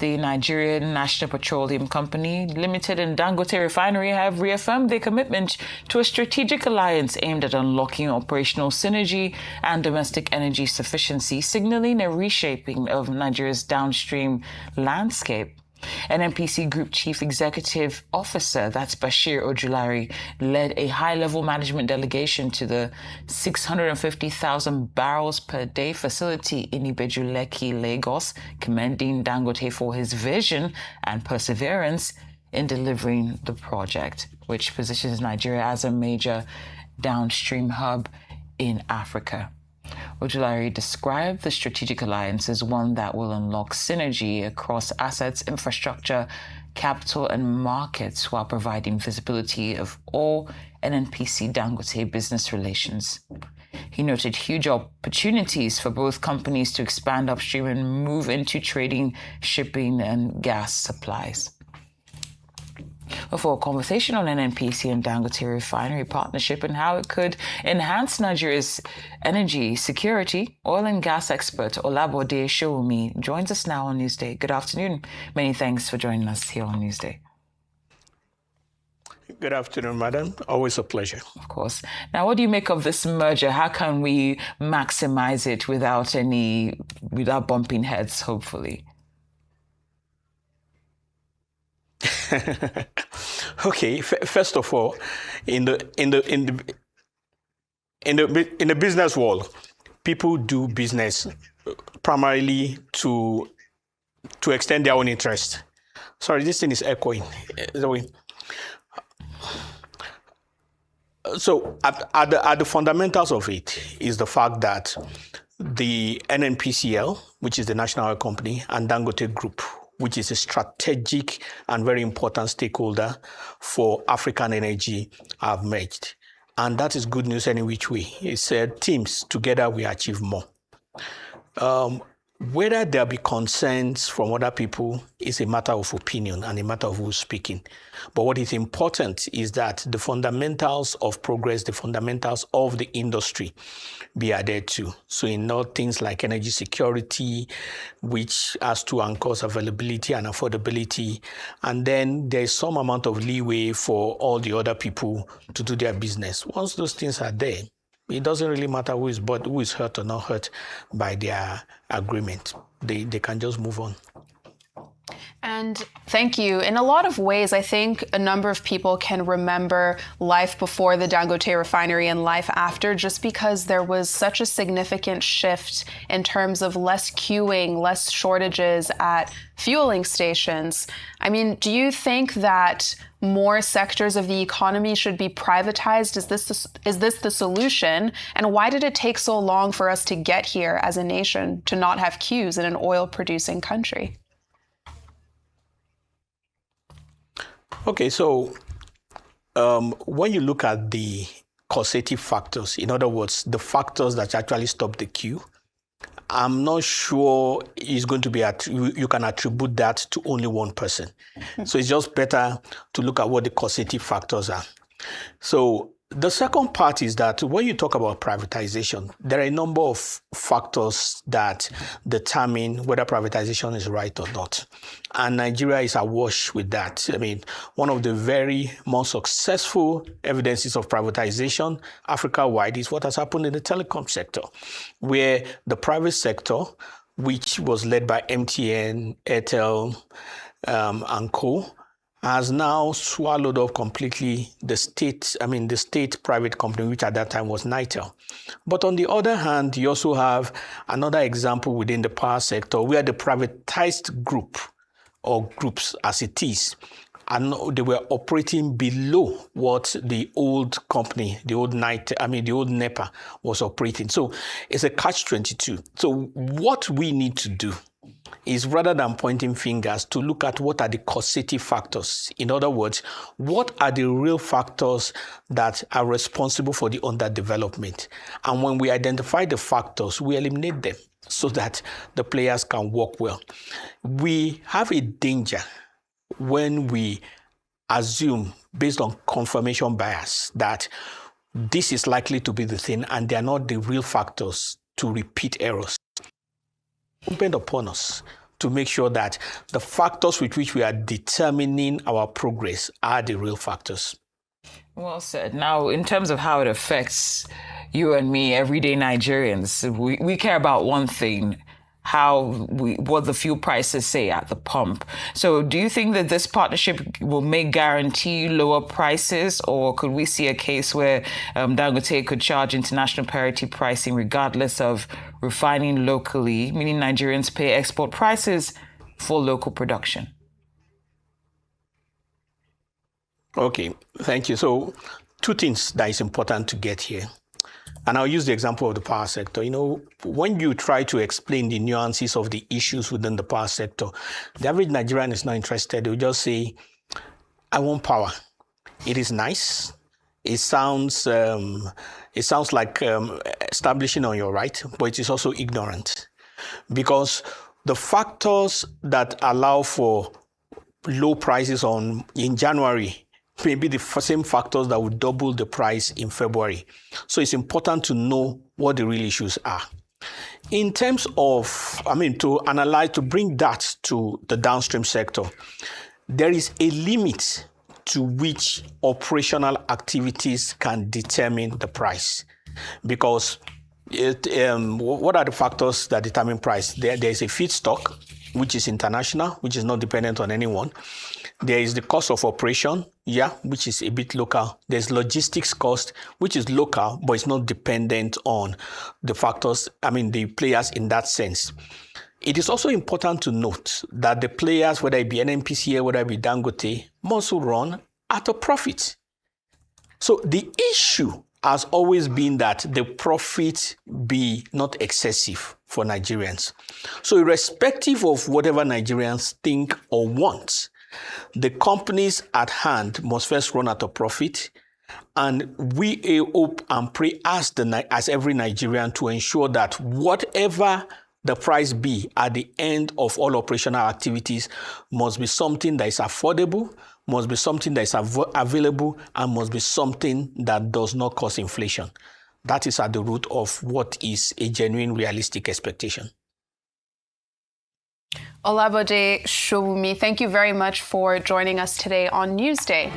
the Nigerian National Petroleum Company Limited and Dangote Refinery have reaffirmed their commitment to a strategic alliance aimed at unlocking operational synergy and domestic energy sufficiency, signaling a reshaping of Nigeria's downstream landscape. NNPC Group Chief Executive Officer, that's Bashir Ojulari, led a high-level management delegation to the 650,000 barrels per day facility in Ibeju-Lekki, Lagos, commending Dangote for his vision and perseverance in delivering the project, which positions Nigeria as a major downstream hub in Africa. Ojulari described the strategic alliance as one that will unlock synergy across assets, infrastructure, capital, and markets while providing visibility of all NNPC Dangote business relations. He noted huge opportunities for both companies to expand upstream and move into trading, shipping, and gas supplies. For a conversation on NNPC and Dangote Refinery partnership and how it could enhance Nigeria's energy security, oil and gas expert Olabode Sowunmi joins us now on Newsday. Good afternoon. Many thanks for joining us here on Newsday. Good afternoon, madam. Always a pleasure. Of course. Now, what do you make of this merger? How can we maximize it without bumping heads, hopefully? Okay. First of all, in the business world, people do business primarily to extend their own interest. Sorry, this thing is echoing. So, at the fundamentals of it is the fact that the NNPCL, which is the national oil company, and Dangote Group, which is a strategic and very important stakeholder for African energy, have merged. And that is good news any which way. It said teams together we achieve more. Whether there be concerns from other people is a matter of opinion and a matter of who's speaking. But what is important is that the fundamentals of progress, the fundamentals of the industry be adhered to. So in all things like energy security, which has to anchor availability and affordability, and then there's some amount of leeway for all the other people to do their business. Once those things are there, it doesn't really matter who is hurt or not hurt by their agreement. They can just move on. And thank you. In a lot of ways, I think a number of people can remember life before the Dangote refinery and life after, just because there was such a significant shift in terms of less queuing, less shortages at fueling stations. I mean, do you think that more sectors of the economy should be privatized? Is this the solution? And why did it take so long for us to get here as a nation to not have queues in an oil-producing country? Okay, so when you look at the causative factors, in other words, the factors that actually stop the queue, I'm not sure it's going to be you can attribute that to only one person. So it's just better to look at what the causative factors are. So the second part is that when you talk about privatization, there are a number of factors that determine whether privatization is right or not. And Nigeria is awash with that. I mean, one of the very most successful evidences of privatization Africa-wide is what has happened in the telecom sector, where the private sector, which was led by MTN, Airtel, and co., has now swallowed up completely the state private company, which at that time was Nitel. But on the other hand, you also have another example within the power sector where the privatized group or groups as it is, and they were operating below what the old company, the old NEPA was operating. So it's a catch-22. So what we need to do is, rather than pointing fingers, to look at what are the causative factors. In other words, what are the real factors that are responsible for the underdevelopment? And when we identify the factors, we eliminate them so that the players can work well. We have a danger when we assume, based on confirmation bias, that this is likely to be the thing and they are not the real factors to repeat errors. Depend upon us to make sure that the factors with which we are determining our progress are the real factors. Well said. Now, in terms of how it affects you and me, everyday Nigerians, we care about one thing, what the fuel prices say at the pump. So do you think that this partnership will guarantee lower prices, or could we see a case where Dangote could charge international parity pricing regardless of refining locally, meaning Nigerians pay export prices for local production? Okay, thank you. So two things that is important to get here. And I'll use the example of the power sector. When you try to explain the nuances of the issues within the power sector, the average Nigerian is not interested. They'll just say, I want power. It is nice. It sounds like establishing on your right, but it is also ignorant. Because the factors that allow for low prices in January may be the same factors that would double the price in February. So it's important to know what the real issues are. In terms of, to bring that to the downstream sector, there is a limit to which operational activities can determine the price. Because what are the factors that determine price? There is a feedstock, which is international, which is not dependent on anyone. There is the cost of operation, which is a bit local. There's logistics cost, which is local, but it's not dependent on the factors, the players in that sense. It is also important to note that the players, whether it be NNPCL, whether it be Dangote, must run at a profit. So the issue has always been that the profit be not excessive for Nigerians. So irrespective of whatever Nigerians think or want, the companies at hand must first run at a profit, and we hope and pray as every Nigerian to ensure that whatever the price be at the end of all operational activities must be something that is affordable, must be something that is available, and must be something that does not cause inflation. That is at the root of what is a genuine, realistic expectation. Olabode Sowunmi, thank you very much for joining us today on Newsday.